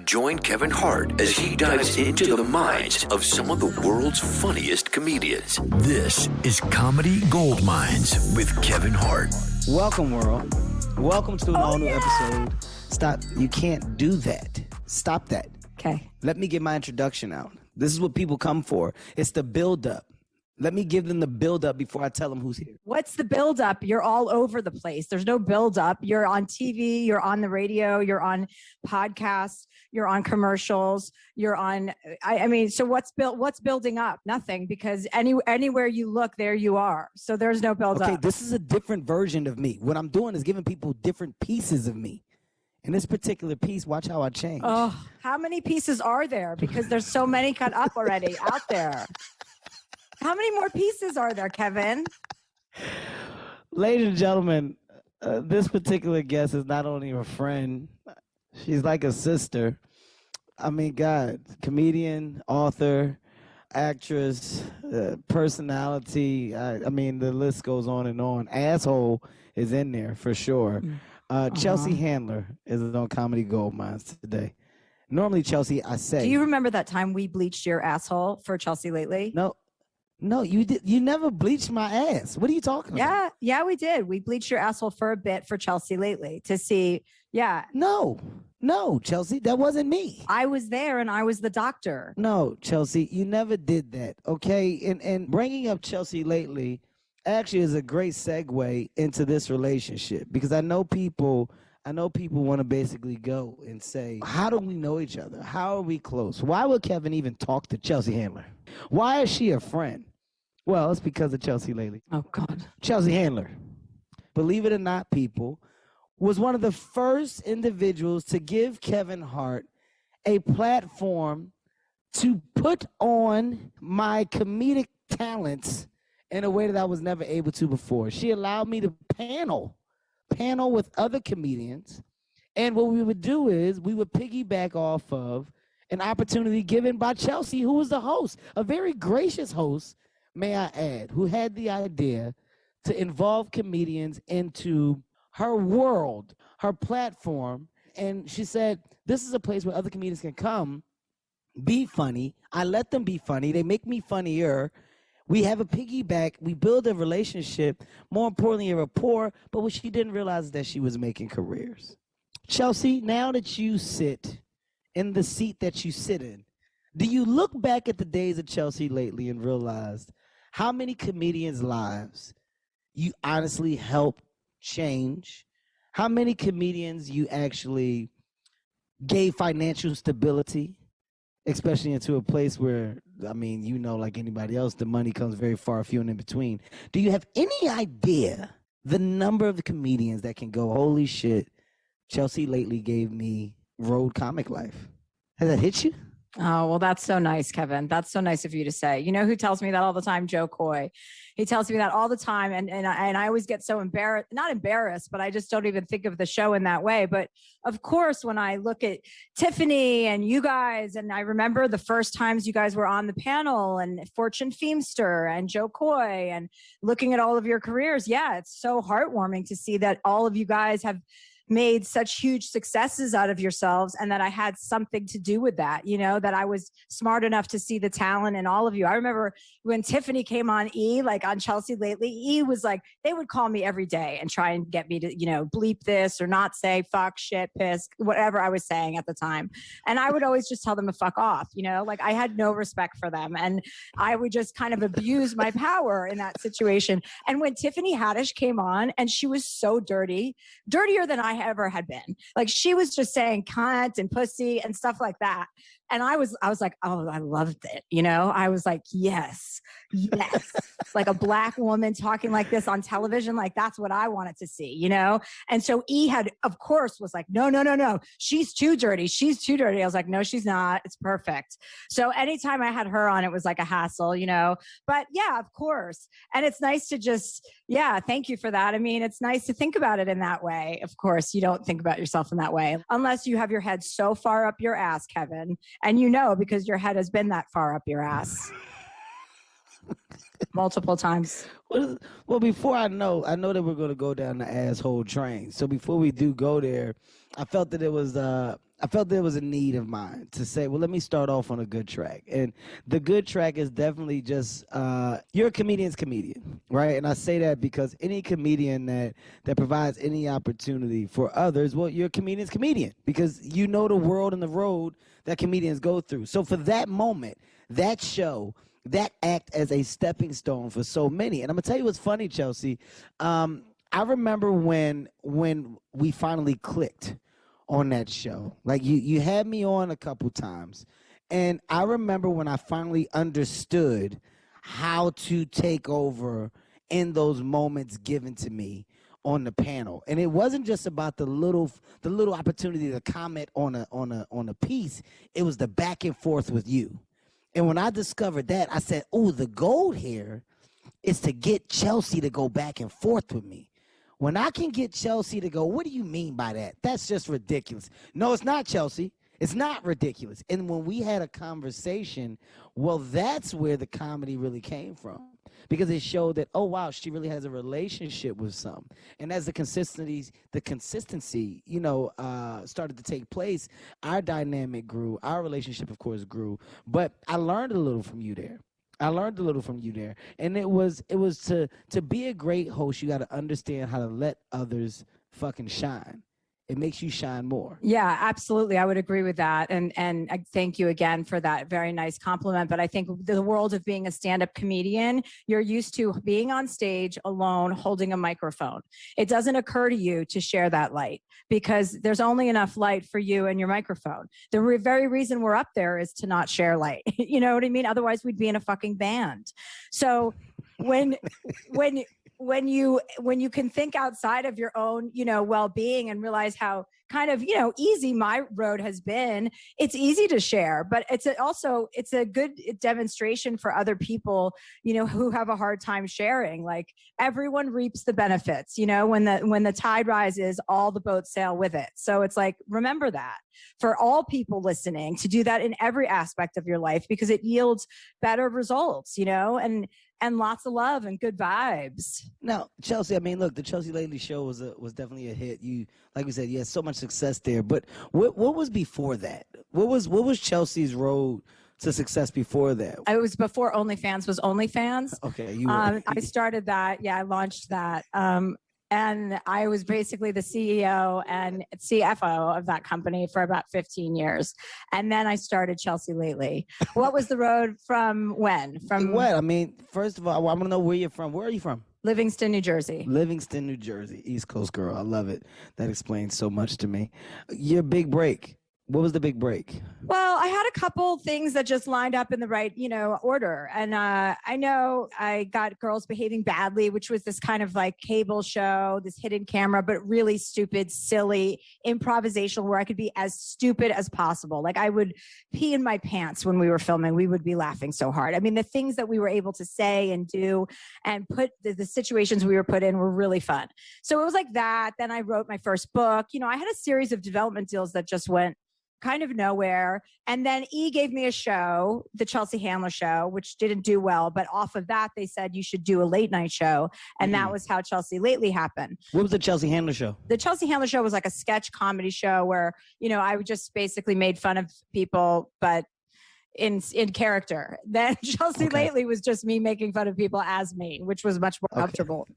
Join Kevin Hart as he dives into the minds of some of the world's funniest comedians. This is Comedy Goldmines with Kevin Hart. Welcome, world. Welcome to an all-new episode. Stop. You can't do that. Stop that. Okay. Let me get my introduction out. This is what people come for. It's the build-up. Let me give them the build-up before I tell them who's here. What's the build-up? You're all over the place. There's no build-up. You're on TV. You're on the radio. You're on podcasts. You're on commercials. You're on. I mean, so what's building up? Nothing, because anywhere you look, there you are. So there's no build-up. Okay, this is a different version of me. What I'm doing is giving people different pieces of me. In this particular piece, watch how I change. Oh, how many pieces are there? Because there's so many cut up already out there. How many more pieces are there, Kevin? Ladies and gentlemen, this particular guest is not only a friend, she's like a sister. I mean, God, comedian, author, actress, personality. I mean, the list goes on and on. Asshole is in there for sure. Chelsea Handler is on Comedy Goldmines today. Normally, Chelsea, I say. Do you remember that time we bleached your asshole for Chelsea Lately? No, you did. You never bleached my ass. What are you talking about? Yeah, we did. We bleached your asshole for a bit for Chelsea Lately to see. Yeah. No, Chelsea, that wasn't me. I was there and I was the doctor. No, Chelsea, you never did that. Okay, and bringing up Chelsea Lately actually is a great segue into this relationship, because I know people want to basically go and say, how do we know each other? How are we close? Why would Kevin even talk to Chelsea Handler? Why is she a friend? Well, it's because of Chelsea Lately. Oh, God. Chelsea Handler, believe it or not, people, was one of the first individuals to give Kevin Hart a platform to put on my comedic talents in a way that I was never able to before. She allowed me to panel with other comedians, and what we would do is we would piggyback off of an opportunity given by Chelsea, who was the host, a very gracious host, may I add, who had the idea to involve comedians into her world, her platform. And she said, this is a place where other comedians can come, be funny. I let them be funny. They make me funnier. We have a piggyback. We build a relationship, more importantly, a rapport. But what she didn't realize is that she was making careers. Chelsea, now that you sit in the seat that you sit in, do you look back at the days of Chelsea Lately and realize how many comedians' lives you honestly helped change? How many comedians you actually gave financial stability, especially into a place where, I mean, you know, like anybody else, the money comes very far, few and in between. Do you have any idea the number of the comedians that can go, holy shit, Chelsea Lately gave me road comic life? Has that hit you? Oh, well, that's so nice, Kevin. That's so nice of you to say. You know who tells me that all the time? Joe Coy. He tells me that all the time. And I always get so embarrassed, not embarrassed, but I just don't even think of the show in that way. But of course, when I look at Tiffany and you guys, and I remember the first times you guys were on the panel, and Fortune Feimster and Joe Coy, and looking at all of your careers. Yeah, it's so heartwarming to see that all of you guys have made such huge successes out of yourselves, and that I had something to do with that, you know, that I was smart enough to see the talent in all of you. I remember when Tiffany came on like on Chelsea Lately, E was like, they would call me every day and try and get me to, you know, bleep this or not say fuck, shit, piss, whatever I was saying at the time. And I would always just tell them to fuck off, you know, like I had no respect for them. And I would just kind of abuse my power in that situation. And when Tiffany Haddish came on, and she was so dirty, dirtier than I ever had been. Like, she was just saying cunt and pussy and stuff like that. And I was like, oh, I loved it. You know, I was like, yes. Like a Black woman talking like this on television, like that's what I wanted to see, you know? And so E had, of course, was like, no. She's too dirty. I was like, no, she's not. It's perfect. So anytime I had her on, it was like a hassle, you know? But yeah, of course. And it's nice to just, thank you for that. I mean, it's nice to think about it in that way. Of course, you don't think about yourself in that way unless you have your head so far up your ass, Kevin. And you know, because your head has been that far up your ass. Multiple times. Well, before I know that we're going to go down the asshole train. So before we do go there, I felt that it was a need of mine to say, well, let me start off on a good track. And the good track is definitely just you're a comedian's comedian, right? And I say that because any comedian that provides any opportunity for others, well, you're a comedian's comedian because you know the world and the road that comedians go through. So for that moment, that show, that act as a stepping stone for so many. And I'm gonna tell you what's funny, Chelsea. I remember when we finally clicked on that show. Like you had me on a couple times, and I remember when I finally understood how to take over in those moments given to me on the panel. And it wasn't just about the little opportunity to comment on a piece. It was the back and forth with you. And when I discovered that, I said, oh, the gold here is to get Chelsea to go back and forth with me. When I can get Chelsea to go, what do you mean by that? That's just ridiculous. No, it's not, Chelsea. It's not ridiculous. And when we had a conversation, well, that's where the comedy really came from. Because it showed that, oh, wow, she really has a relationship with some. And as the consistency, started to take place, our dynamic grew. Our relationship, of course, grew. But I learned a little from you there. And it was to be a great host, you got to understand how to let others fucking shine. It makes you shine more. Yeah, absolutely. I would agree with that. And I thank you again for that very nice compliment. But I think the world of being a stand-up comedian, you're used to being on stage alone, holding a microphone. It doesn't occur to you to share that light because there's only enough light for you and your microphone. The very reason we're up there is to not share light. You know what I mean? Otherwise we'd be in a fucking band. So when you can think outside of your own, well-being and realize how kind of, easy my road has been, it's easy to share, but it's a good demonstration for other people, who have a hard time sharing. Like everyone reaps the benefits, when the tide rises, all the boats sail with it. So it's like, remember that for all people listening, to do that in every aspect of your life, because it yields better results, and lots of love and good vibes. Now, Chelsea, I mean, look, the Chelsea Lately show was definitely a hit. You, like we said, you had so much success there. But what was before that? What was Chelsea's road to success before that? It was before OnlyFans was OnlyFans. Okay, I started that. Yeah, I launched that. And I was basically the CEO and CFO of that company for about 15 years. And then I started Chelsea Lately. What was the road from when? From what? I mean, first of all, I want to know where you're from. Where are you from? Livingston, New Jersey. Livingston, New Jersey. East Coast girl. I love it. That explains so much to me. Your big break. What was the big break? Well, I had a couple things that just lined up in the right, order. And I know I got Girls Behaving Badly, which was this kind of like cable show, this hidden camera, but really stupid, silly, improvisational, where I could be as stupid as possible. Like I would pee in my pants when we were filming. We would be laughing so hard. I mean, the things that we were able to say and do and put the situations we were put in were really fun. So it was like that. Then I wrote my first book. I had a series of development deals that just went kind of nowhere. And then E gave me a show, the Chelsea Handler Show, which didn't do well. But off of that, they said you should do a late night show. And that was how Chelsea Lately happened. What was the Chelsea Handler Show? The Chelsea Handler Show was like a sketch comedy show where, I just basically made fun of people, but in character. Then Chelsea Lately was just me making fun of people as me, which was much more comfortable.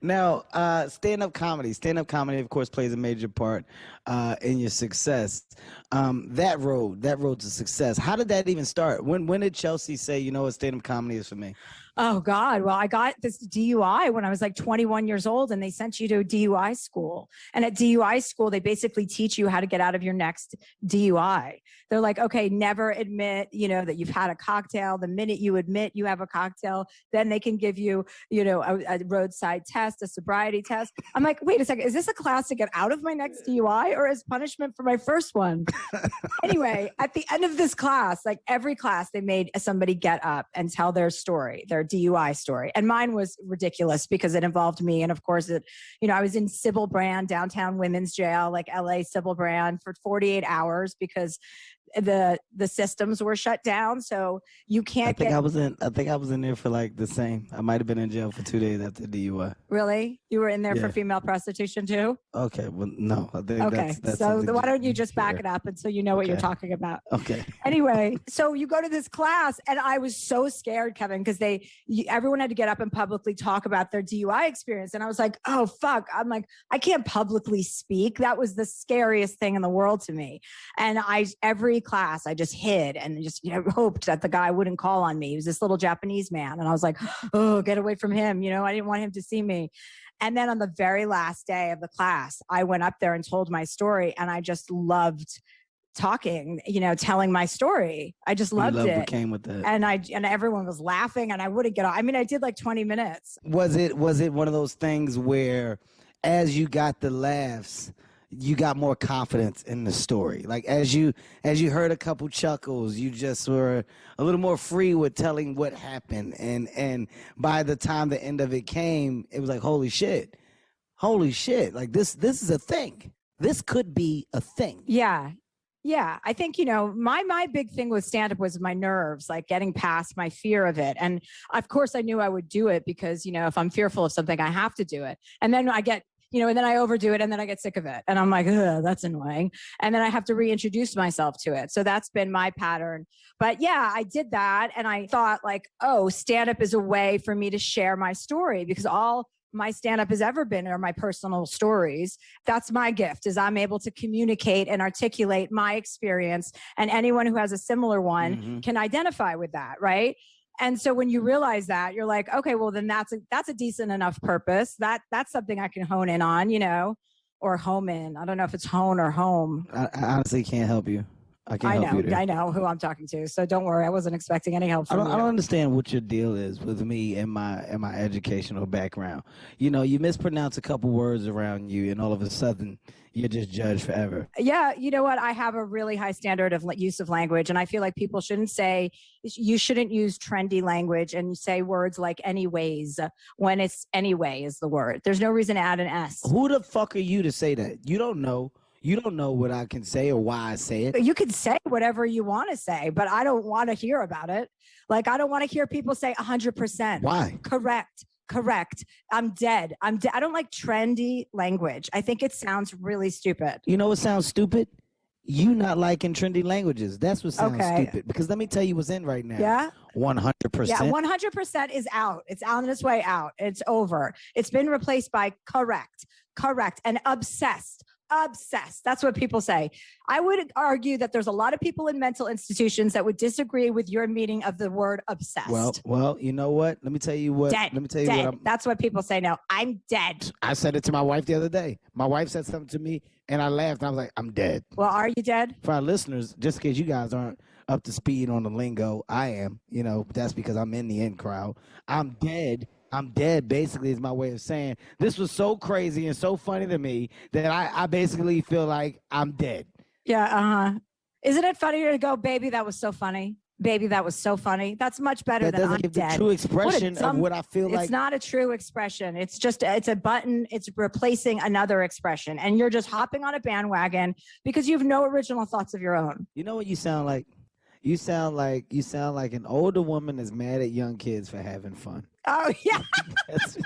Now, stand-up comedy, of course, plays a major part in your success. That road to success. How did that even start? When did Chelsea say, what stand-up comedy is for me? Oh, God. Well, I got this DUI when I was like 21 years old, and they sent you to a DUI school. And at DUI school, they basically teach you how to get out of your next DUI. They're like, okay, never admit, that you've had a cocktail. The minute you admit you have a cocktail, then they can give you, a roadside test, a sobriety test. I'm like, wait a second, is this a class to get out of my next DUI or as punishment for my first one? Anyway, at the end of this class, like every class, they made somebody get up and tell their story, their DUI story. And mine was ridiculous because it involved me. And of course, I was in Sybil Brand, downtown women's jail, like LA Sybil Brand, for 48 hours because the systems were shut down, so you can't I think I was in there for like the same. I might have been in jail for 2 days after DUI. Really? You were in there for female prostitution too? Okay, well, no. I think Okay, that's so something why don't you you just back share. it up until you know what you're Okay. talking about? Okay. Anyway, so you go to this class, and I was so scared, Kevin, because everyone had to get up and publicly talk about their DUI experience, and I was like, oh fuck! I'm like, I can't publicly speak. That was the scariest thing in the world to me. And every class I just hid and just hoped that the guy wouldn't call on me. He was this little Japanese man, and I was like, oh, get away from him. I didn't want him to see me. And then on the very last day of the class, I went up there and told my story, and I just loved talking, telling my story. I just loved it. What came with that? And everyone was laughing, and I wouldn't get off. I mean, I did like 20 minutes. Was it one of those things where, as you got the laughs, you got more confidence in the story? Like as you heard a couple chuckles, you just were a little more free with telling what happened, and by the time the end of it came, it was like, holy shit, like this is a thing. This could be a thing. Yeah, I think, my big thing with stand-up was my nerves, like getting past my fear of it. And of course I knew I would do it because, if I'm fearful of something, I have to do it. And then I get, and then I overdo it, and then I get sick of it. And I'm like, ugh, that's annoying. And then I have to reintroduce myself to it. So that's been my pattern. But yeah, I did that. And I thought like, oh, stand-up is a way for me to share my story, because all my stand-up has ever been are my personal stories. That's my gift, is I'm able to communicate and articulate my experience, and anyone who has a similar one can identify with that, right? And so when you realize that, you're like, okay, well then that's a decent enough purpose. That's something I can hone in on, or home in. I don't know if it's hone or home. I honestly can't help you. I can't help you there. I know who I'm talking to, so don't worry. I wasn't expecting any help from you. I don't understand what your deal is with me and my educational background. You mispronounce a couple words around you, and all of a sudden you're just judged forever. Yeah, you know what? I have a really high standard of use of language, and I feel like people you shouldn't use trendy language and say words like anyways when it's anyway is the word. There's no reason to add an S. Who the fuck are you to say that? You don't know. You don't know what I can say or why I say it. You can say whatever you want to say, but I don't want to hear about it. Like, I don't want to hear people say 100%. Why? Correct. I'm dead. I don't like trendy language. I think it sounds really stupid. You know what sounds stupid? You not liking trendy languages. That's what sounds stupid. Because let me tell you what's in right now. Yeah? 100%. Yeah, 100% is out. It's on its way out. It's over. It's been replaced by correct, and obsessed. That's what people say. I would argue that there's a lot of people in mental institutions that would disagree with your meaning of the word obsessed. Well, you know what? Let me tell you what. Dead. Let me tell you dead. what. That's what people say now. I'm dead. I said it to my wife the other day. My wife said something to me, and I laughed. And I was like, I'm dead. Well, are you dead? For our listeners, just in case you guys aren't up to speed on the lingo, I am. That's because I'm in the in crowd. I'm dead. Basically is my way of saying this was so crazy and so funny to me that I basically feel like I'm dead. Yeah, Isn't it funnier to go, baby, that was so funny? Baby, that was so funny. That's much better than I'm dead. That doesn't give the true expression of what I feel like. It's not a true expression. It's a button. It's replacing another expression. And you're just hopping on a bandwagon because you have no original thoughts of your own. You know what you sound like? You sound like an older woman that's mad at young kids for having fun. Oh, yeah. That's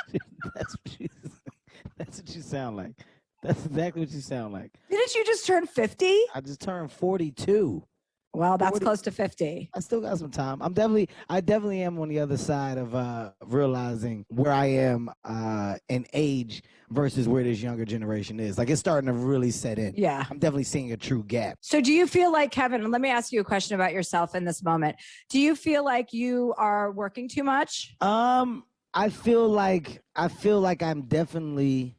what you sound like. That's exactly what you sound like. Didn't you just turn 50? I just turned 42. Well, that's close to 50. I still got some time. I definitely am on the other side of realizing where I am in age versus where this younger generation is. Like, it's starting to really set in. Yeah. I'm definitely seeing a true gap. So do you feel like, Kevin, and let me ask you a question about yourself in this moment. Do you feel like you are working too much? I feel like I'm definitely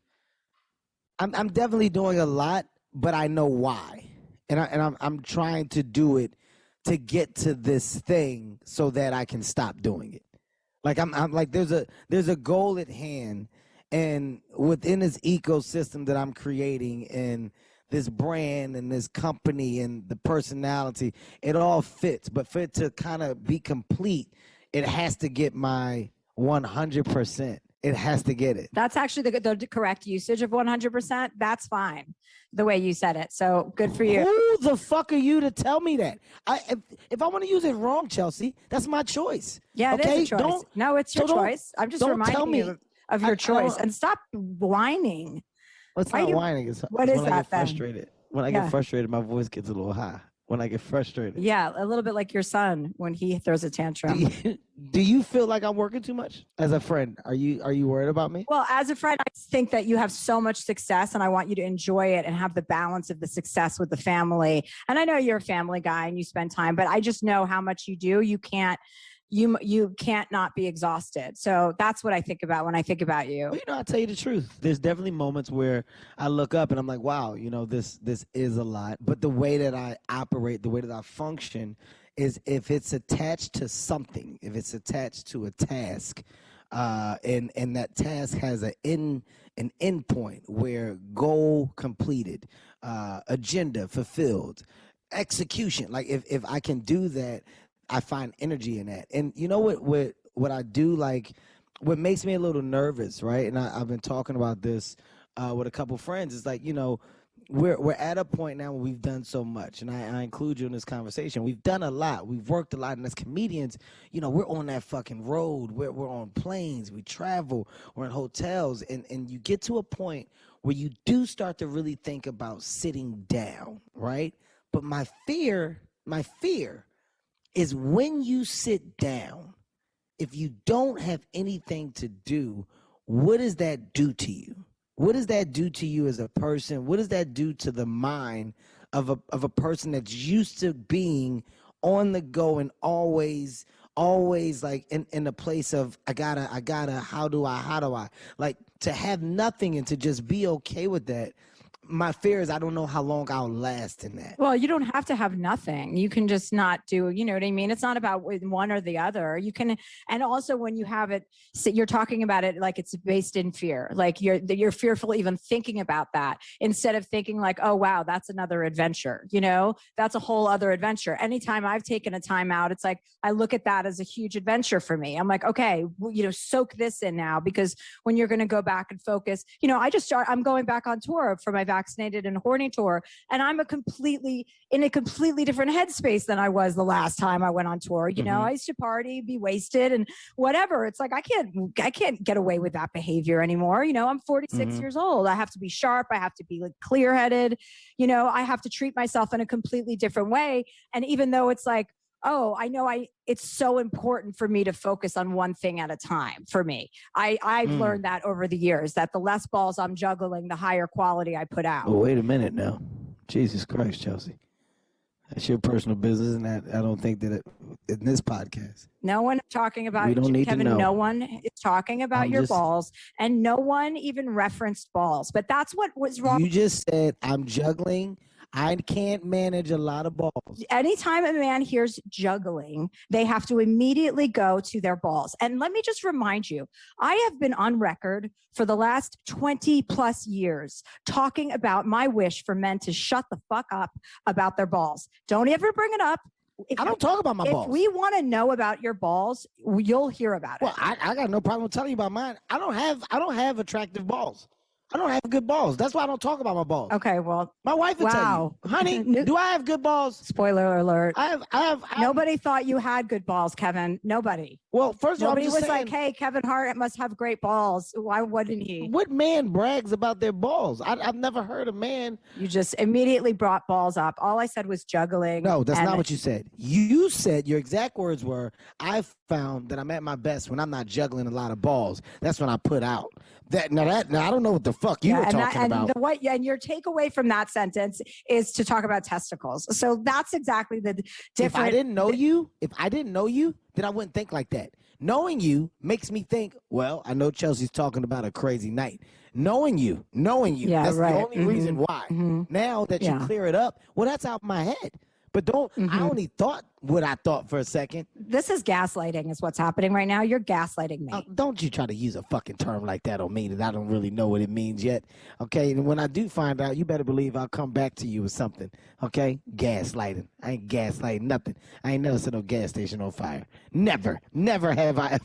doing a lot, but I know why. And I'm trying to do it to get to this thing so that I can stop doing it. Like I'm like there's a goal at hand, and within this ecosystem that I'm creating and this brand and this company and the personality, it all fits. But for it to kind of be complete, it has to get my 100%. it has to get it. That's actually the correct usage of 100%. That's fine, the way you said it. So good for you. Who the fuck are you to tell me that? If I want to use it wrong, Chelsea, that's my choice. Yeah, it okay? is a choice. No, it's your choice. I'm just reminding you of your choice. And stop whining. Well, it's not whining. What is when that I get frustrated. When I get frustrated, my voice gets a little high. When I get frustrated. Yeah, a little bit like your son when he throws a tantrum. Do you feel like I'm working too much? As a friend, are you worried about me? Well, as a friend, I think that you have so much success and I want you to enjoy it and have the balance of the success with the family. And I know you're a family guy and you spend time, but I just know how much you do. You can't not be exhausted. So that's what I think about when I think about you. Well, I'll tell you the truth. There's definitely moments where I look up and I'm like, wow, this is a lot. But the way that I operate, the way that I function is if it's attached to something, if it's attached to a task, and that task has an end point where goal completed, agenda fulfilled, execution. Like if I can do that, I find energy in that. And you know what I do, like what makes me a little nervous, right? And I've been talking about this with a couple friends. It's like, we're at a point now where we've done so much, and I include you in this conversation. We've done a lot. We've worked a lot, and as comedians, we're on that fucking road. We're on planes. We travel. We're in hotels, and you get to a point where you do start to really think about sitting down, right? But my fear is when you sit down, if you don't have anything to do, what does that do to you? What does that do to you as a person? What does that do to the mind of a person that's used to being on the go and always like in the place of I gotta, how do I? Like to have nothing and to just be okay with that. My fear is I don't know how long I'll last in that. Well, you don't have to have nothing. You can just not do, you know what I mean? It's not about one or the other. You can, and also when you have it, so you're talking about it like it's based in fear. Like you're fearful even thinking about that instead of thinking like, oh, wow, that's another adventure. That's a whole other adventure. Anytime I've taken a time out, it's like, I look at that as a huge adventure for me. I'm like, okay, soak this in now, because when you're going to go back and focus, I'm going back on tour for my Vaccinated and Horny tour, and I'm in a completely different headspace than I was the last time I went on tour. I used to party, be wasted, and whatever. It's like I can't get away with that behavior anymore. I'm 46 years old. I have to be sharp. I have to be like clear-headed. I have to treat myself in a completely different way. And even though it's like, oh, I know it's so important for me to focus on one thing at a time for me. I've learned that over the years, that the less balls I'm juggling, the higher quality I put out. Well, wait a minute now. Jesus Christ, Chelsea. That's your personal business, and I don't think that in this podcast. No one talking about we don't need Kevin. to know. No one is talking about your balls, and no one even referenced balls. But that's what was wrong. You just said I'm juggling. I can't manage a lot of balls. Anytime a man hears juggling, they have to immediately go to their balls. And let me just remind you, I have been on record for the last 20 plus years talking about my wish for men to shut the fuck up about their balls. Don't ever bring it up. I don't talk about my balls. If we want to know about your balls, you'll hear about it. Well, I got no problem telling you about mine. I don't have attractive balls. I don't have good balls. That's why I don't talk about my balls. Okay, well, my wife will tell you, honey, do I have good balls? Spoiler alert. I have. Nobody thought you had good balls, Kevin. Nobody. Well, first of all, nobody was like, hey, Kevin Hart must have great balls. Why wouldn't he? What man brags about their balls? I've never heard a man. You just immediately brought balls up. All I said was juggling. No, that's not what you said. You said your exact words were, I found that I'm at my best when I'm not juggling a lot of balls. That's when I put out. Now I don't know what the fuck you were talking about. And your takeaway from that sentence is to talk about testicles. So that's exactly the difference. If I didn't know you, then I wouldn't think like that. Knowing you makes me think, well, I know Chelsea's talking about a crazy night. Knowing you, yeah, that's right. the only reason why. Now that you clear it up, well, that's out my head. But I only thought what I thought for a second. This is gaslighting is what's happening right now. You're gaslighting me. Don't you try to use a fucking term like that on me that I don't really know what it means yet. Okay, and when I do find out, you better believe I'll come back to you with something. Okay, gaslighting. I ain't gaslighting nothing. I ain't never set no gas station on fire. Never have I ever.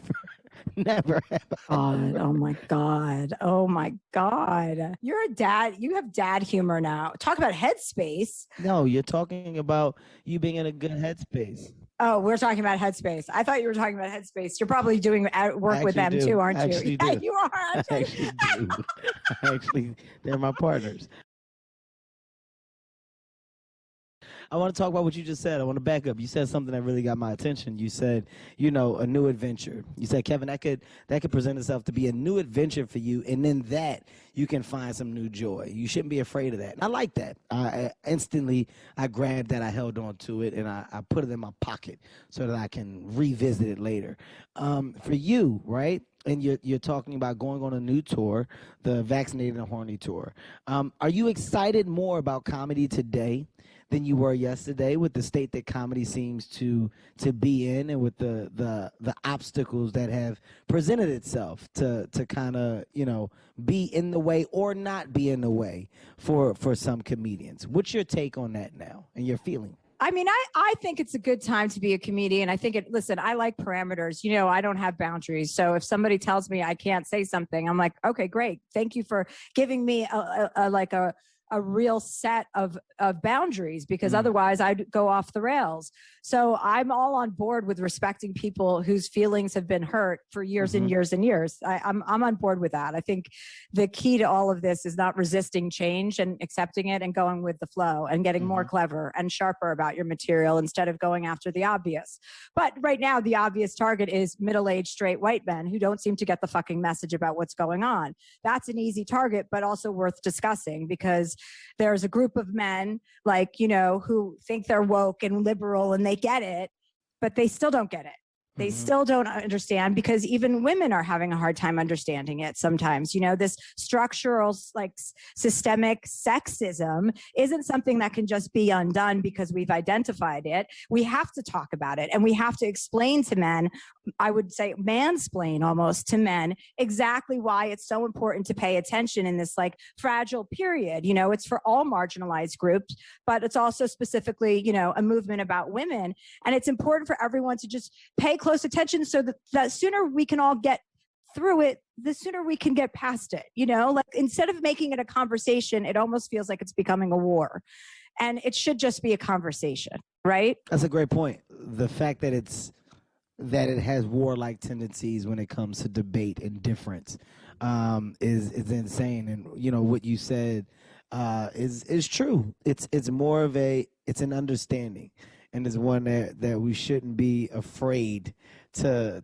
Never have I. God, oh my God. Oh my God. You're a dad. You have dad humor now. Talk about headspace. No, you're talking about you being in a good headspace. Oh, we're talking about headspace. I thought you were talking about headspace. You're probably doing work with them Actually do. too, aren't you? Actually Yeah, do. you are. I Aren't you? actually do. Actually, they're my partners. I want to talk about what you just said. I want to back up. You said something that really got my attention. You said, a new adventure. You said, Kevin, that could present itself to be a new adventure for you, and then that you can find some new joy. You shouldn't be afraid of that. And I like that. Instantly, I grabbed that, I held on to it, and I put it in my pocket so that I can revisit it later. For you, right? And you're talking about going on a new tour, the Vaccinated and Horny tour. Are you excited more about comedy today than you were yesterday, with the state that comedy seems to be in, and with the obstacles that have presented itself to kind of be in the way or not be in the way for some comedians? What's your take on that now and your feeling? I mean, I think it's a good time to be a comedian. I think listen, I like parameters. I don't have boundaries. So if somebody tells me I can't say something, I'm like, okay, great. Thank you for giving me a real set of boundaries, because otherwise I'd go off the rails. So I'm all on board with respecting people whose feelings have been hurt for years and years and years. I'm on board with that. I think the key to all of this is not resisting change and accepting it and going with the flow and getting more clever and sharper about your material instead of going after the obvious. But right now, the obvious target is middle-aged straight white men who don't seem to get the fucking message about what's going on. That's an easy target, but also worth discussing, because there's a group of men who think they're woke and liberal and they get it, but they still don't get it. They still don't understand, because even women are having a hard time understanding it sometimes. This structural, systemic sexism isn't something that can just be undone because we've identified it. We have to talk about it, and we have to explain to men, I would say mansplain almost to men, exactly why it's so important to pay attention in this fragile period. It's for all marginalized groups, but it's also specifically, a movement about women. And it's important for everyone to just pay close attention, so that sooner we can all get through it, the sooner we can get past it. Instead of making it a conversation, it almost feels like it's becoming a war, and it should just be a conversation, right? That's a great point. The fact that it has warlike tendencies when it comes to debate and difference is insane. And what you said is true. It's more of it's an understanding, and it's one that we shouldn't be afraid to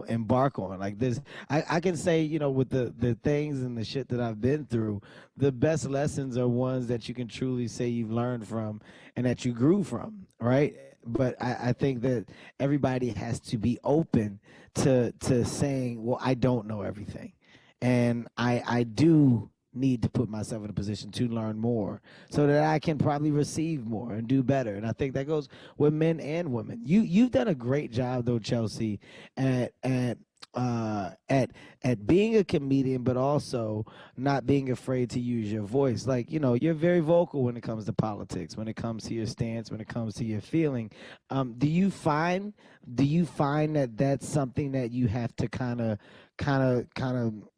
embark on. Like this, I can say, with the things and the shit that I've been through, the best lessons are ones that you can truly say you've learned from and that you grew from, right? But I think that everybody has to be open to saying, well, I don't know everything, and I do need to put myself in a position to learn more so that I can probably receive more and do better. And I think that goes with men and women. You've done a great job though, Chelsea, at being a comedian, but also not being afraid to use your voice. You're very vocal when it comes to politics, when it comes to your stance, when it comes to your feeling. Do you find that that's something that you have to kind of,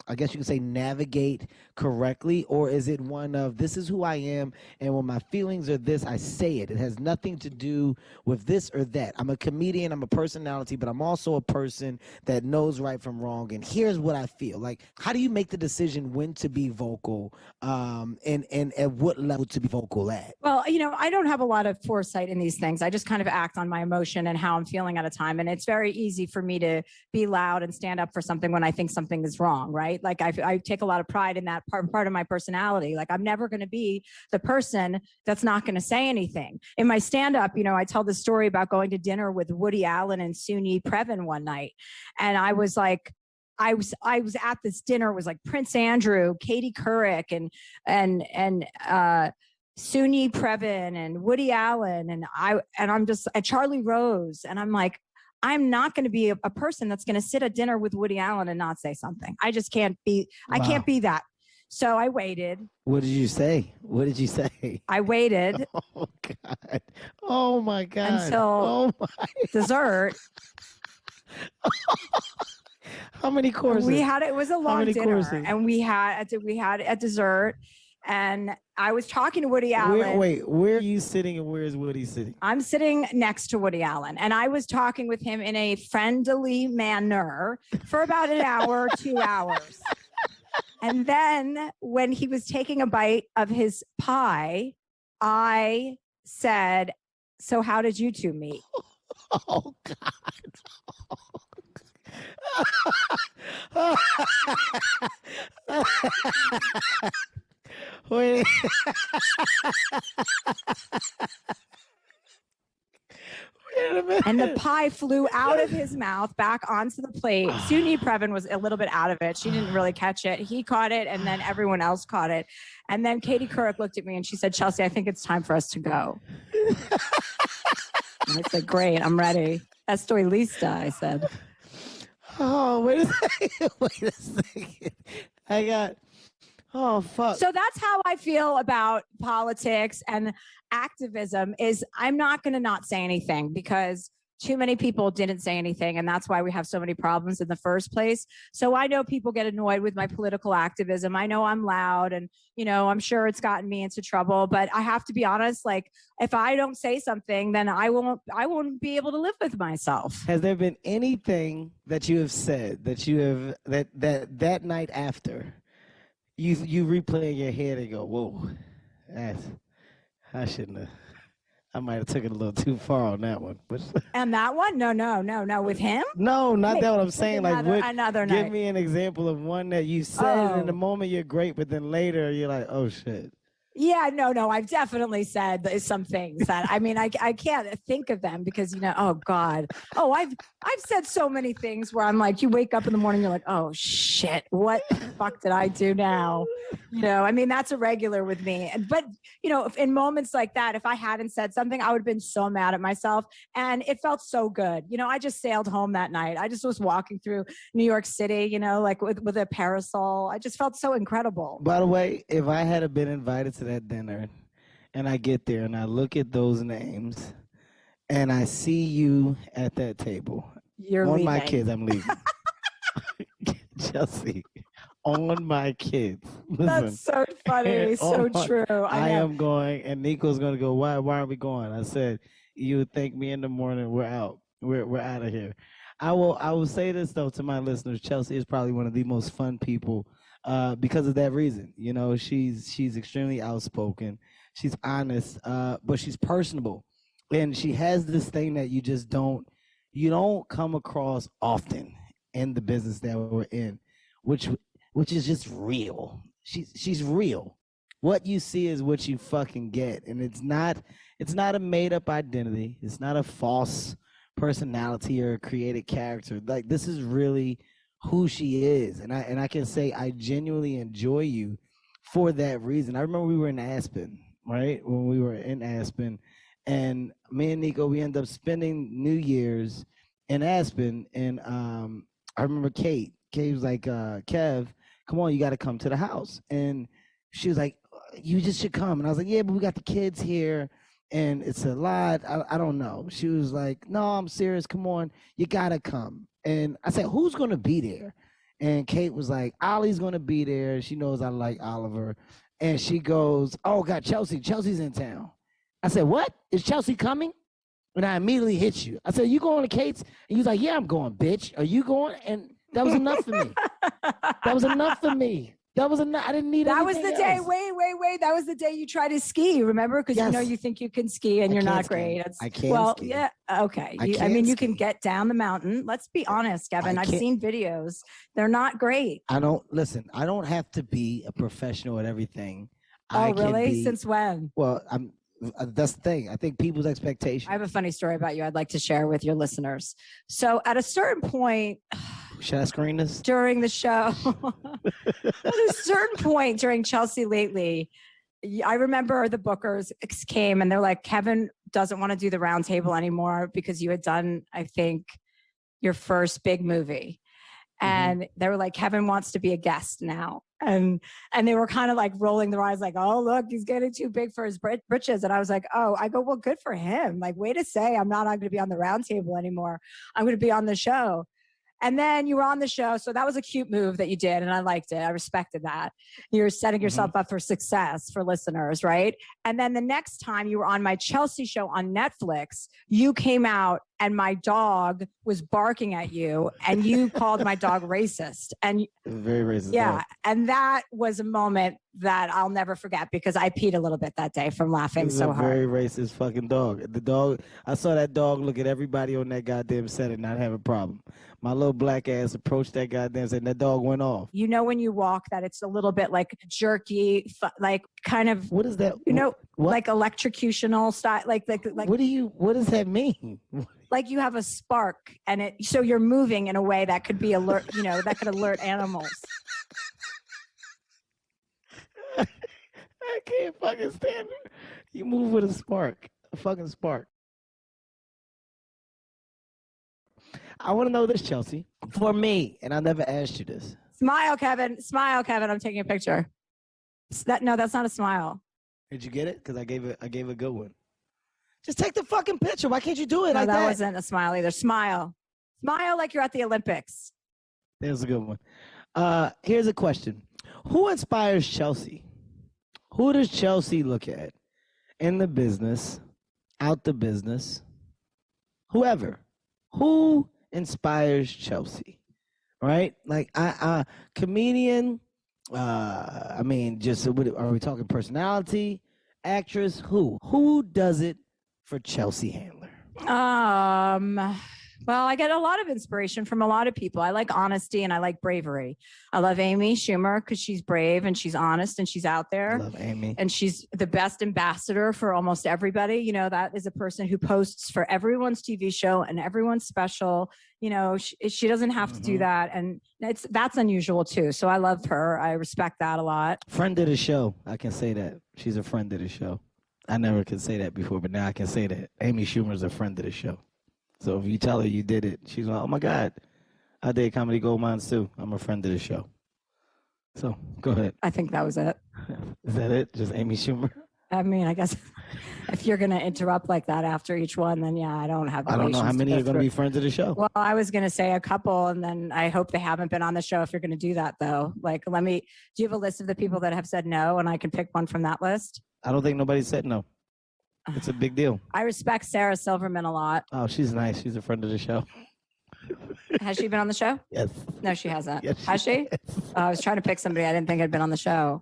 I guess you could say, navigate correctly? Or is it one of, this is who I am, and when my feelings are this, I say it. It has nothing to do with this or that. I'm a comedian, I'm a personality, but I'm also a person that knows right from wrong, and here's what I feel. How do you make the decision when to be vocal, and at what level to be vocal at? Well, I don't have a lot of foresight in these things. I just kind of act on my emotion and how I'm feeling at a time. And it's very easy for me to be loud and stand up for something when I think something is wrong, right? I take a lot of pride in that part of my personality. I'm never going to be the person that's not going to say anything. In my stand-up, I tell the story about going to dinner with Woody Allen and Soon-Yi Previn one night. And I was I was at this dinner. It was Prince Andrew, Katie Couric, and Soon-Yi Previn and Woody Allen, and I'm just at Charlie Rose, and I'm like, I'm not going to be a person that's going to sit at dinner with Woody Allen and not say something. I just can't be. Wow. I can't be that. So I waited. What did you say? What did you say? I waited. Oh God! Oh my God! Until dessert. How many courses? It was a long dinner, courses? and we had a dessert. And I was talking to Woody Allen. Where are you sitting and where is Woody sitting? I'm sitting next to Woody Allen, and I was talking with him in a friendly manner for about an hour, 2 hours. And then when he was taking a bite of his pie, I said, "So how did you two meet?" Oh, God. Wait. Wait a minute. And the pie flew out of his mouth back onto the plate. Suni Previn was a little bit out of it. She didn't really catch it. He caught it, and then everyone else caught it. And then Katie Couric looked at me and she said, "Chelsea, I think it's time for us to go." And I said, "Great, I'm ready." Estoy lista, I said. Oh, wait a second. Wait a second. Oh, fuck. So that's how I feel about politics and activism is I'm not going to not say anything because too many people didn't say anything. And that's why we have so many problems in the first place. So I know people get annoyed with my political activism. I know I'm loud and, I'm sure it's gotten me into trouble, but I have to be honest. Like if I don't say something, then I won't be able to live with myself. Has there been anything that you have said that you have that night after you replay in your head and go, whoa, I might have taken it a little too far on that one. But and that one? No. With him? No, not that what I'm saying. Another give night. me an example of one that you said and in the moment you're great, but then later you're like, oh shit. Yeah, no. I've definitely said some things that I can't think of them because oh God. Oh, I've said so many things where I'm like, you wake up in the morning, you're like, oh shit, what the fuck did I do now? That's a regular with me. But if in moments like that, if I hadn't said something, I would have been so mad at myself, and it felt so good. I just sailed home that night. I just was walking through New York City, like with a parasol. I just felt so incredible. By the way, if I had been invited to that dinner and I get there and I look at those names and I see you at that table, you're on leaving. My kids, I'm leaving. Chelsea, on my kids. Listen, that's so funny. So true. I am going, and Nico's going to go, why aren't we going? I said, you would thank me in the morning. We're out. We're out of here. I will say this, though, to my listeners. Chelsea is probably one of the most fun people because of that reason. She's extremely outspoken. She's honest, but she's personable. And she has this thing that you don't come across often in the business that we're in, which is just real. She's real. What you see is what you fucking get. And it's not a made up identity. It's not a false personality or a created character. Like, this is really who she is. And I can say I genuinely enjoy you for that reason. I remember we were in Aspen, right? When we were in Aspen, and me and Nico, we ended up spending New Year's in Aspen. And I remember Kate was like, Kev, come on, you got to come to the house. And she was like, you just should come. And I was like, yeah, but we got the kids here and it's a lot. I don't know. She was like, no, I'm serious. Come on, you got to come. And I said, who's going to be there? And Kate was like, Ollie's going to be there. She knows I like Oliver. And she goes, oh, God, Chelsea's in town. I said, what? Is Chelsea coming? And I immediately hit you. I said, you going to Kate's? And you was like, yeah, I'm going, bitch. Are you going? And that was enough for me. That was enough for me. That was enough. I didn't need anything else. That was the day. Wait. That was the day you tried to ski. Remember? Because you think you can ski and you're not great. I can't ski. Yeah. Okay. You can get down the mountain. Let's be honest, Kevin. I've seen videos. They're not great. I don't have to be a professional at everything. Oh, really? Since when? Well, that's the thing. I think people's expectations. I have a funny story about you I'd like to share with your listeners. So at a certain point, should I screen this? During the show, at a certain point during Chelsea Lately, I remember the bookers came and they're like, Kevin doesn't want to do the round table anymore because you had done, I think, your first big movie. And they were like, Kevin wants to be a guest now. And they were kind of like rolling their eyes like, oh, look, he's getting too big for his britches. And I was like, oh, I go, well, good for him. Like, way to say I'm not going to be on the round table anymore. I'm going to be on the show. And then you were on the show. So that was a cute move that you did. And I liked it. I respected that. You're setting yourself up for success for listeners, right? And then the next time you were on my Chelsea show on Netflix, you came out and my dog was barking at you and you called my dog racist. And very racist. Yeah. Dog. And that was a moment that I'll never forget because I peed a little bit that day from laughing so hard. Very racist fucking dog. The dog, I saw that dog look at everybody on that goddamn set and not have a problem. My little black ass approached that goddamn set and that dog went off. You know, when you walk that it's a little bit like jerky, like kind of. What is that? You know, what? Like electrocutional style, like. What does that mean? Like you have a spark and so you're moving in a way that could be alert, you know, that could alert animals. I can't fucking stand it. You move with a spark, a fucking spark. I want to know this, Chelsea. For me, and I never asked you this. Smile, Kevin. Smile, Kevin. I'm taking a picture. No, that's not a smile. Did you get it? Because I gave a good one. Just take the fucking picture. Why can't you do it like that? No, that wasn't a smile either. Smile. Smile like you're at the Olympics. There's a good one. Here's a question. Who inspires Chelsea? Who does Chelsea look at in the business, out the business, whoever? Who inspires Chelsea? Right? Like, comedian, I mean, just, are we talking personality, actress? Who does it for Chelsea Handler? Well, I get a lot of inspiration from a lot of people. I like honesty and I like bravery. I love Amy Schumer because she's brave and she's honest and she's out there. I love Amy. And she's the best ambassador for almost everybody. You know, that is a person who posts for everyone's TV show and everyone's special. You know, she doesn't have to do that. And that's unusual too. So I love her. I respect that a lot. Friend of the show. I can say that. She's a friend of the show. I never could say that before, but now I can say that. Amy Schumer's a friend of the show. So if you tell her you did it, she's like, oh, my God, I did Comedy Gold Mines, too. I'm a friend of the show. So go ahead. I think that was it. Is that it? Just Amy Schumer? I mean, I guess if you're going to interrupt like that after each one, then, yeah, I don't have. I don't know how many are going to be friends of the show. Well, I was going to say a couple, and then I hope they haven't been on the show if you're going to do that, though. Like, do you have a list of the people that have said no, and I can pick one from that list? I don't think nobody said no. It's a big deal. I respect Sarah Silverman a lot. Oh, she's nice. She's a friend of the show. Has she been on the show? Yes. No, she hasn't. Yes, Has she? Has. I was trying to pick somebody I didn't think had been on the show.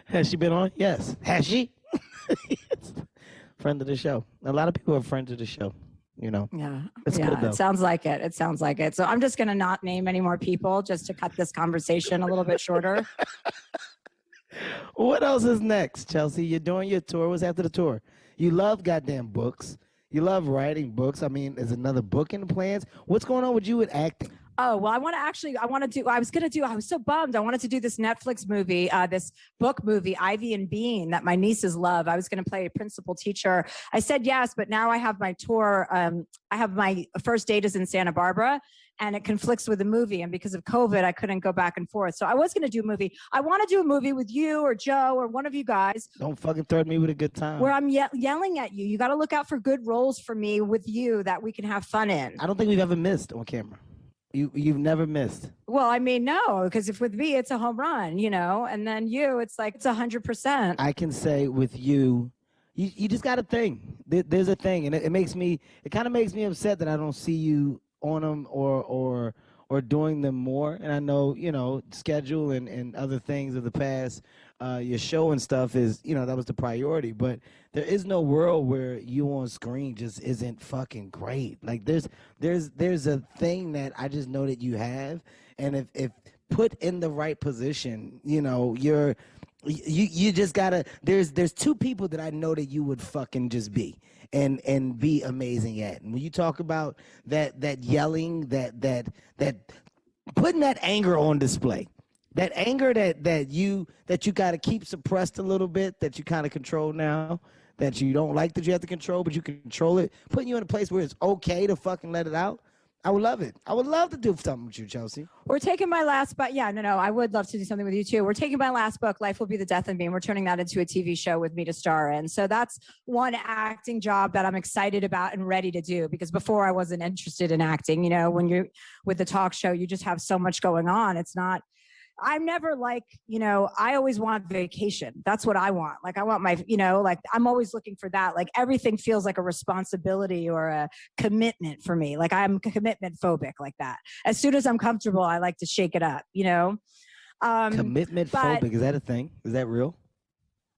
Has she been on? Yes. Has she? Yes. Friend of the show. A lot of people are friends of the show. You know, it's good, though. It sounds like it. It sounds like it. So I'm just going to not name any more people just to cut this conversation a little bit shorter. What else is next, Chelsea? You're doing your tour. What's after the tour? You love goddamn books. You love writing books. I mean, is another book in the plans? What's going on with you with acting? Oh, well, I was so bummed. I wanted to do this Netflix movie, this book movie, Ivy and Bean, that my nieces love. I was going to play a principal teacher. I said yes, but now I have my tour. I have my first date is in Santa Barbara and it conflicts with the movie. And because of COVID, I couldn't go back and forth. So I was going to do a movie. I want to do a movie with you or Joe or one of you guys. Don't fucking threaten me with a good time. Where I'm yelling at you. You got to look out for good roles for me with you that we can have fun in. I don't think we've ever missed on camera. You've never missed. Well, I mean, no, because if with me, it's a home run, you know, and then you, it's like, it's 100%. I can say with you, you just got a thing. There's a thing. And it kind of makes me upset that I don't see you on them or doing them more. And I know, you know, schedule and other things of the past, your show and stuff is, you know, that was the priority. But there is no world where you on screen just isn't fucking great. Like there's a thing that I just know that you have. And if put in the right position, you know, you just gotta, there's two people that I know that you would fucking just be and be amazing at. And when you talk about that yelling, that putting that anger on display, that anger that you got to keep suppressed a little bit, that you kind of control now, that you don't like that you have to control, but you can control it, putting you in a place where it's okay to fucking let it out. I would love it. I would love to do something with you, Chelsea. We're taking my last, but yeah, no, I would love to do something with you too. We're taking my last book, Life Will Be the Death of Me, and we're turning that into a TV show with me to star in. So that's one acting job that I'm excited about and ready to do, because before I wasn't interested in acting. You know, when you're with the talk show, you just have so much going on. I'm never like, I always want vacation. That's what I want. Like, I want my, like, I'm always looking for that. Like, everything feels like a responsibility or a commitment for me. Like, I'm commitment phobic like that. As soon as I'm comfortable, I like to shake it up, Commitment phobic. Is that a thing? Is that real?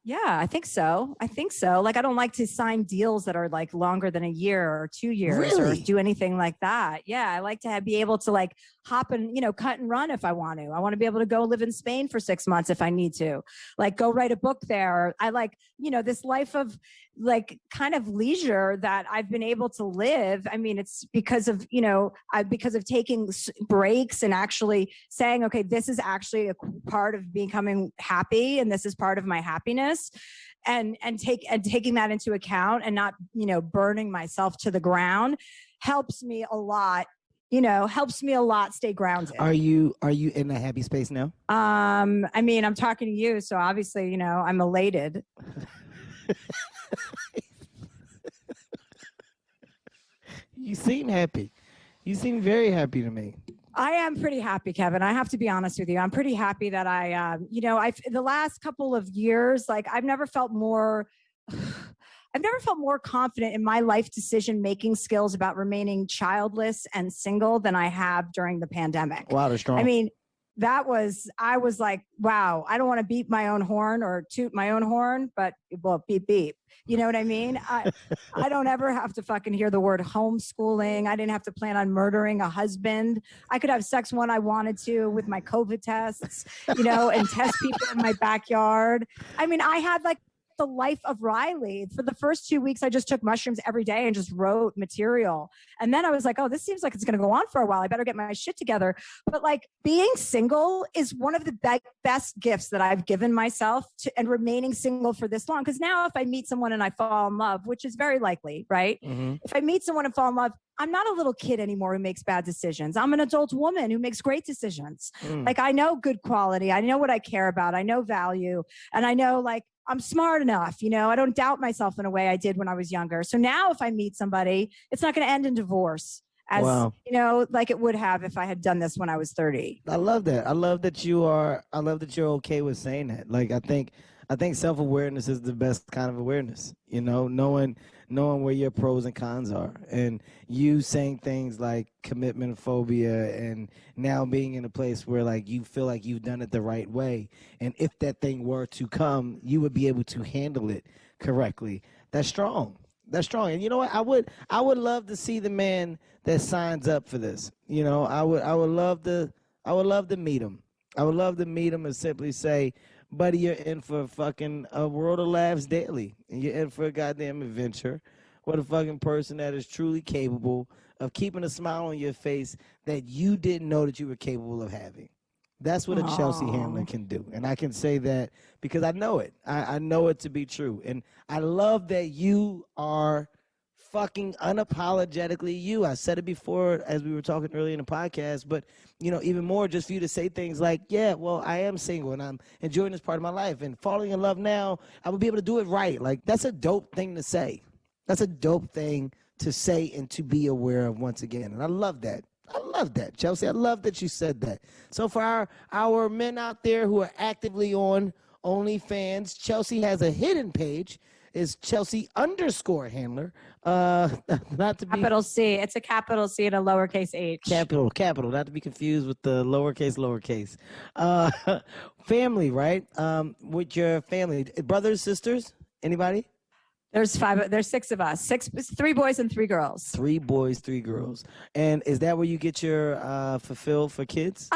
Yeah, I think so. Like, I don't like to sign deals that are like longer than a year or 2 years or do anything like that. Yeah, I like to be able to like hop and, cut and run if I want to. I want to be able to go live in Spain for 6 months if I need to, like go write a book there. I like, this life of like kind of leisure that I've been able to live. I mean, it's because of, because of taking breaks and actually saying, okay, this is actually a part of becoming happy, and this is part of my happiness, and taking that into account and not, burning myself to the ground helps me a lot. Stay grounded. Are you in a happy space now? I mean, I'm talking to you, so obviously, I'm elated. You seem happy. You seem very happy to me. I am pretty happy, Kevin. I have to be honest with you. I'm pretty happy that the last couple of years, like I've never felt more confident in my life decision-making skills about remaining childless and single than I have during the pandemic. Wow, that's strong. I mean, I was like, wow, I don't want to beat my own horn or toot my own horn, but beep, beep. You know what I mean? I don't ever have to fucking hear the word homeschooling. I didn't have to plan on murdering a husband. I could have sex when I wanted to with my COVID tests, and test people in my backyard. I mean, I had like the life of Riley. For the first 2 weeks, I just took mushrooms every day and just wrote material. And then I was like, oh, this seems like it's going to go on for a while. I better get my shit together. But like, being single is one of the best gifts that I've given myself and remaining single for this long. Because now if I meet someone and I fall in love, which is very likely, right? Mm-hmm. If I meet someone and fall in love, I'm not a little kid anymore who makes bad decisions. I'm an adult woman who makes great decisions. Like, I know good quality. I know what I care about. I know value. And I know, like, I'm smart enough, I don't doubt myself in a way I did when I was younger. So now if I meet somebody, it's not going to end in divorce as, wow, like it would have if I had done this when I was 30. I love that. I love that you're okay with saying that. Like, I think self-awareness is the best kind of awareness, knowing where your pros and cons are. And you saying things like commitment phobia and now being in a place where like you feel like you've done it the right way. And if that thing were to come, you would be able to handle it correctly. That's strong. That's strong. And you know what? I would love to see the man that signs up for this. I would love to meet him. I would love to meet him and simply say, buddy, you're in for fucking a world of laughs daily. And you're in for a goddamn adventure with a fucking person that is truly capable of keeping a smile on your face that you didn't know that you were capable of having. That's what a Chelsea Handler can do. And I can say that because I know it. I know it to be true. And I love that you are fucking unapologetically you. I said it before as we were talking earlier in the podcast, but even more just for you to say things like, yeah, well, I am single and I'm enjoying this part of my life and falling in love now, I would be able to do it right. Like, that's a dope thing to say. That's a dope thing to say and to be aware of once again. And I love that. I love that, Chelsea. I love that you said that. So for our men out there who are actively on OnlyFans, Chelsea has a hidden page. Is Chelsea_Handler. Not to be capital C. It's a capital C and a lowercase h. Capital. Not to be confused with the lowercase. Family, right? With your family, brothers, sisters, anybody? There's 6 of us. 3 boys and 3 girls. 3 boys, 3 girls. And is that where you get your fulfill for kids?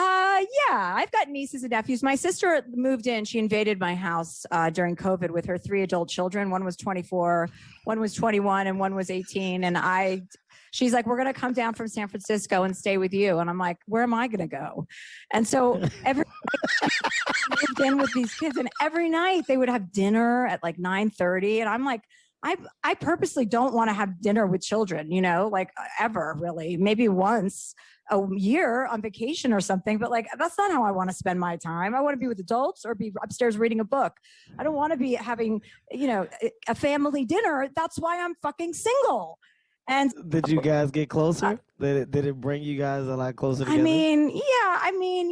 Yeah, I've got nieces and nephews. My sister moved in. She invaded my house during COVID with her 3 adult children. One was 24, one was 21, and one was 18. And she's like, we're going to come down from San Francisco and stay with you. And I'm like, where am I going to go? And so every night I moved in with these kids, and every night they would have dinner at like 9:30. And I'm like, I purposely don't want to have dinner with children, you know, like ever really, maybe once a year on vacation or something, but like, that's not how I want to spend my time. I want to be with adults or be upstairs reading a book. I don't want to be having, you know, a family dinner. That's why I'm fucking single. And did you guys get closer? Did it bring you guys a lot closer together? I mean,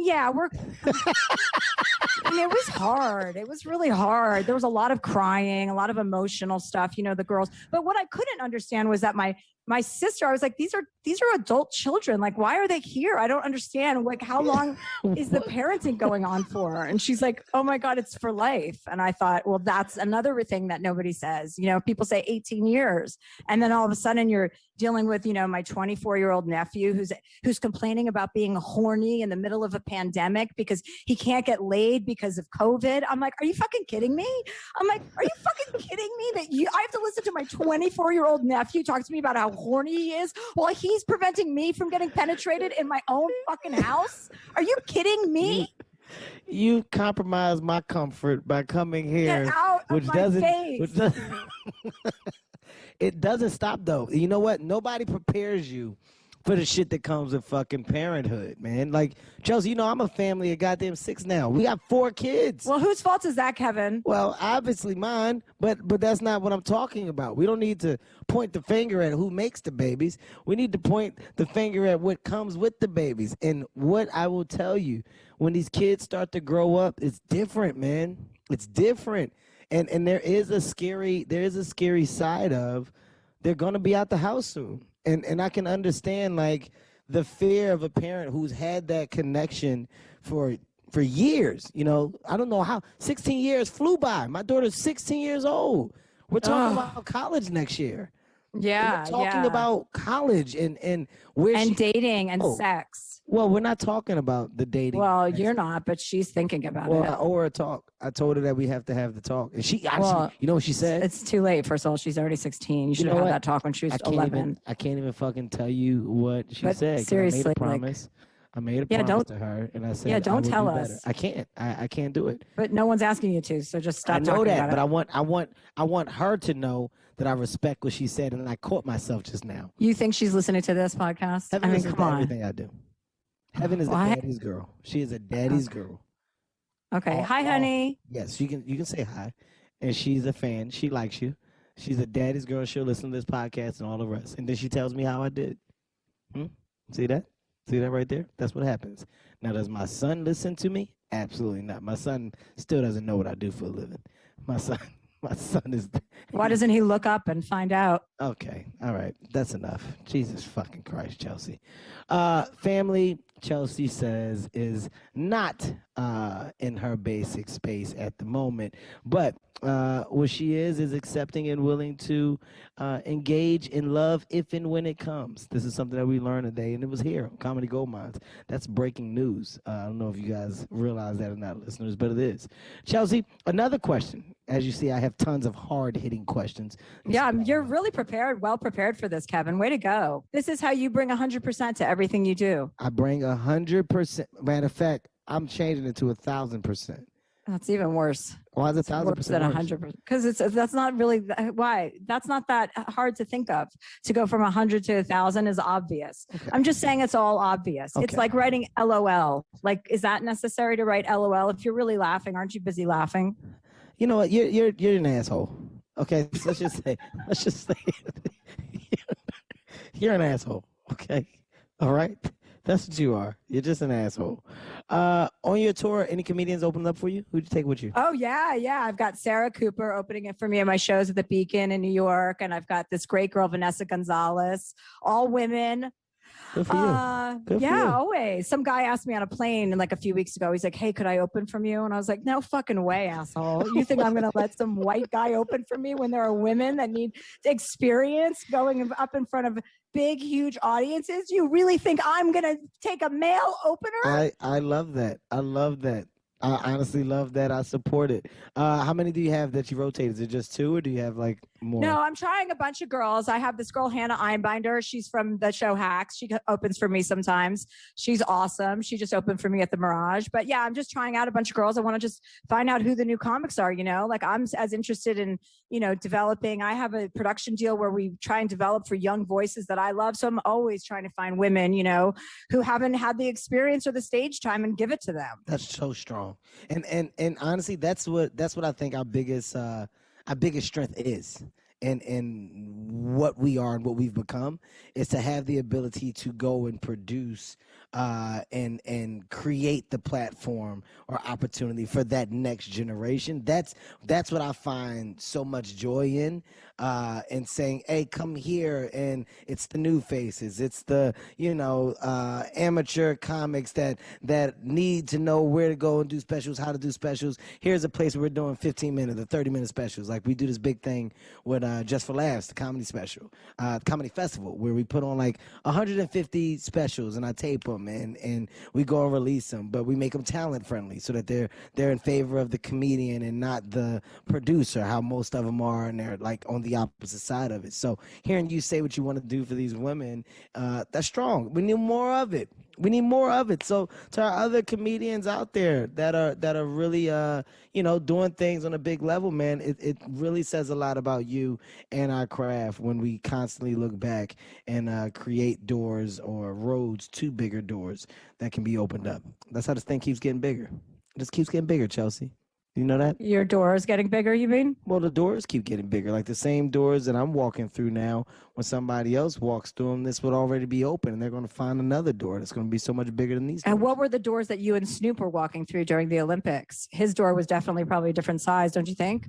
yeah, we're. I mean, it was hard. It was really hard. There was a lot of crying, a lot of emotional stuff, you know, the girls. But what I couldn't understand was that my sister, I was like, these are adult children. Like, why are they here? I don't understand. Like, how long is the parenting going on for? And she's like, oh my God, it's for life. And I thought, well, that's another thing that nobody says. You know, people say 18 years. And then all of a sudden you're dealing with, you know, my 24-year-old nephew who's complaining about being horny in the middle of a pandemic because he can't get laid because of COVID. I'm like, are you fucking kidding me? I'm like, are you fucking kidding me that I have to listen to my 24-year-old nephew talk to me about how horny he is while he's preventing me from getting penetrated in my own fucking house? Are you kidding me? You compromise my comfort by coming here, Get out of my face. It doesn't stop though. You know what? Nobody prepares you for the shit that comes with fucking parenthood, man. Like, Chelsea, you know, I'm a family of goddamn 6 now. We got 4 kids. Well, whose fault is that, Kevin? Well, obviously mine, but that's not what I'm talking about. We don't need to point the finger at who makes the babies. We need to point the finger at what comes with the babies. And what I will tell you, when these kids start to grow up, it's different, man. It's different. And there is a scary side of they're gonna be out the house soon. And I can understand like the fear of a parent who's had that connection for years. You know, I don't know how 16 years flew by. My daughter's 16 years old. We're talking about college next year. Yeah. We're talking about college and where and dating and sex. Well, we're not talking about the dating. Well, you're not, but she's thinking about it. Well, I owe her a talk. I told her that we have to have the talk. And she actually, you know what she said? It's too late. First of all, she's already 16. You should have had that talk when she was 11. I can't even fucking tell you what she said. Seriously. I made a promise. I made a promise to her, and I said, don't tell us. I can't. I can't do it. But no one's asking you to, so just stop. I know talking that, about but it. I want her to know that I respect what she said, and I caught myself just now. You think she's listening to this podcast? Heaven listens to everything I do. Heaven is a daddy's girl. She is a daddy's girl. Okay. Hi, honey. Yes, you can say hi, and she's a fan. She likes you. She's a daddy's girl. She'll listen to this podcast and all the rest, and then she tells me how I did. See that? See that right there? That's what happens. Now, does my son listen to me? Absolutely not. My son still doesn't know what I do for a living. My son is. Why doesn't he look up and find out? Okay. All right. That's enough. Jesus fucking Christ, Chelsea. Family, Chelsea says, is not in her basic space at the moment, but what she is accepting and willing to engage in love if and when it comes. This is something that we learned today, and it was here on Comedy Gold Mines. That's breaking news. I don't know if you guys realize that or not, listeners, but it is. Chelsea, another question. As you see, I have tons of hard-hitting questions. Yeah, you're really prepared, well prepared for this, Kevin. Way to go. This is how you bring 100% to everything you do. I bring 100%. Matter of fact, I'm changing it to 1,000%. That's even worse. Why is it 1,000% than 100%? Because that's not really why. That's not that hard to think of. To go from 100 to 1,000 is obvious. Okay. I'm just saying it's all obvious. Okay. It's like writing LOL. Like, is that necessary to write LOL? If you're really laughing, aren't you busy laughing? You know what? You're an asshole. Okay, so let's just say you're an asshole. Okay, all right. That's what you are. You're just an asshole. On your tour, any comedians opening up for you? Who'd you take with you? Oh, yeah. I've got Sarah Cooper opening it for me at my shows at the Beacon in New York. And I've got this great girl, Vanessa Gonzalez, all women. Good for you. Good for you. Always. Some guy asked me on a plane like a few weeks ago. He's like, hey, could I open from you? And I was like, no fucking way, asshole. You think I'm going to let some white guy open for me when there are women that need experience going up in front of big, huge audiences? You really think I'm going to take a male opener? I love that. I love that. I honestly love that. I support it. How many do you have that you rotate? Is it just 2 or do you have like more? No, I'm trying a bunch of girls. I have this girl, Hannah Einbinder. She's from the show Hacks. She opens for me sometimes. She's awesome. She just opened for me at the Mirage. But yeah, I'm just trying out a bunch of girls. I want to just find out who the new comics are, like I'm as interested in, developing. I have a production deal where we try and develop for young voices that I love. So I'm always trying to find women, who haven't had the experience or the stage time and give it to them. That's so strong. And honestly, that's what I think our biggest strength is. And what we are and what we've become is to have the ability to go and produce and create the platform or opportunity for that next generation. That's what I find so much joy in, and saying, hey, come here, and it's the new faces, it's the amateur comics that need to know where to go and do specials, how to do specials. Here's a place where we're doing 15-minute or 30-minute specials. Like we do this big thing with Just for Laughs, the comedy special, comedy festival, where we put on like 150 specials and I tape them and we go and release them, but we make them talent friendly so that they're in favor of the comedian and not the producer, how most of them are, and they're like on the opposite side of it. So hearing you say what you want to do for these women, that's strong. We need more of it. So to our other comedians out there that are really doing things on a big level, man, it really says a lot about you and our craft when we constantly look back and create doors or roads to bigger doors that can be opened up. That's how this thing keeps getting bigger. It just keeps getting bigger, Chelsea. You know that? Your door is getting bigger, you mean? Well, the doors keep getting bigger. Like the same doors that I'm walking through now, when somebody else walks through them, this would already be open, and they're going to find another door that's going to be so much bigger than these doors. And what were the doors that you and Snoop were walking through during the Olympics? His door was definitely probably a different size, don't you think?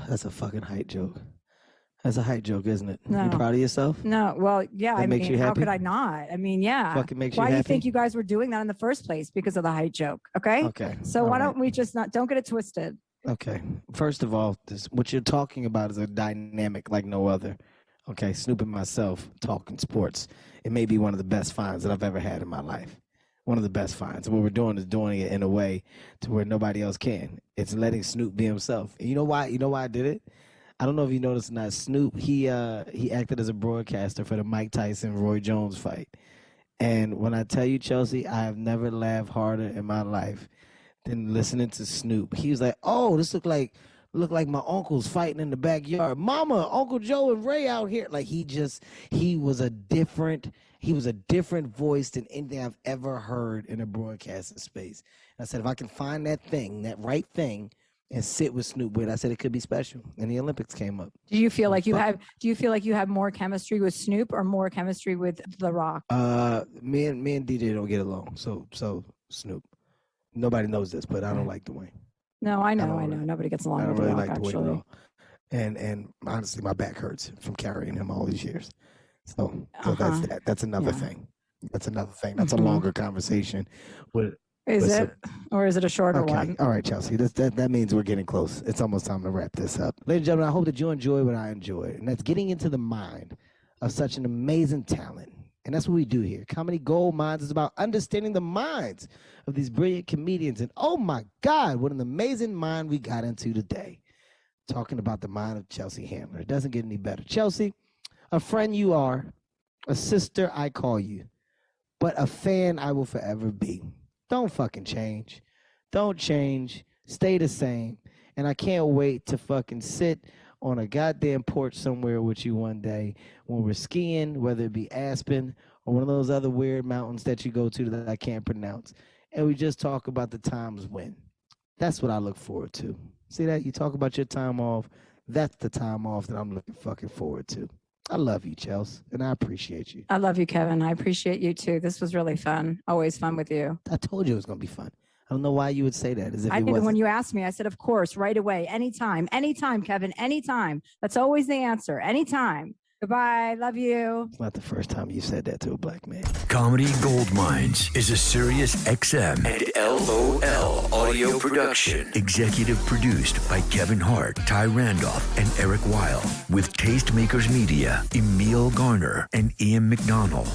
That's a fucking height joke. That's a height joke, isn't it? No. You proud of yourself? No. Well, yeah. That makes you how happy? could I not? I mean, yeah. Fucking makes you Why happy? do you think you guys were doing that in the first place? Because of the height joke. Okay. Okay. So why don't we just don't get it twisted? Okay. First of all, what you're talking about is a dynamic like no other. Okay. Snoop and myself talking sports. It may be one of the best finds that I've ever had in my life. One of the best finds. And what we're doing is doing it in a way to where nobody else can. It's letting Snoop be himself. And you know why? You know why I did it? I don't know if you noticed or not. Snoop, he acted as a broadcaster for the Mike Tyson-Roy Jones fight. And when I tell you, Chelsea, I have never laughed harder in my life than listening to Snoop. He was like, "Oh, this look like my uncles fighting in the backyard. Mama, Uncle Joe and Ray out here." Like he was a different voice than anything I've ever heard in a broadcasting space. And I said, if I can find that right thing, and sit with Snoop with, I said it could be special. And the Olympics came up. Do you feel like you have more chemistry with Snoop or more chemistry with The Rock? Me and DJ don't get along. So Snoop. Nobody knows this, but I don't like Dwayne. No, I know. Nobody gets along with The Rock, actually. Dwayne at all. And honestly, my back hurts from carrying him all these years. So that's that. That's another thing. That's a longer conversation with. Is it, or is it a shorter one? All right, Chelsea. That means we're getting close. It's almost time to wrap this up. Ladies and gentlemen, I hope that you enjoy what I enjoy, and that's getting into the mind of such an amazing talent. And that's what we do here. Comedy Gold Minds is about understanding the minds of these brilliant comedians. And oh my God, what an amazing mind we got into today. Talking about the mind of Chelsea Handler. It doesn't get any better. Chelsea, a friend you are, a sister I call you, but a fan I will forever be. Don't fucking change. Don't change. Stay the same. And I can't wait to fucking sit on a goddamn porch somewhere with you one day when we're skiing, whether it be Aspen or one of those other weird mountains that you go to that I can't pronounce. And we just talk about the times when. That's what I look forward to. See that? You talk about your time off. That's the time off that I'm looking fucking forward to. I love you, Chelsea, and I appreciate you. I love you, Kevin. I appreciate you too. This was really fun. Always fun with you. I told you it was going to be fun. I don't know why you would say that. As if I it did. wasn't. When you asked me, I said, of course, right away. Anytime, Kevin, anytime. That's always the answer. Anytime. Goodbye. Love you. It's not the first time you said that to a black man. Comedy Gold Mines is a Sirius XM and LOL audio production. Executive produced by Kevin Hart, Ty Randolph, and Eric Weil. With Tastemakers Media, Emil Garner, and Ian McDonald.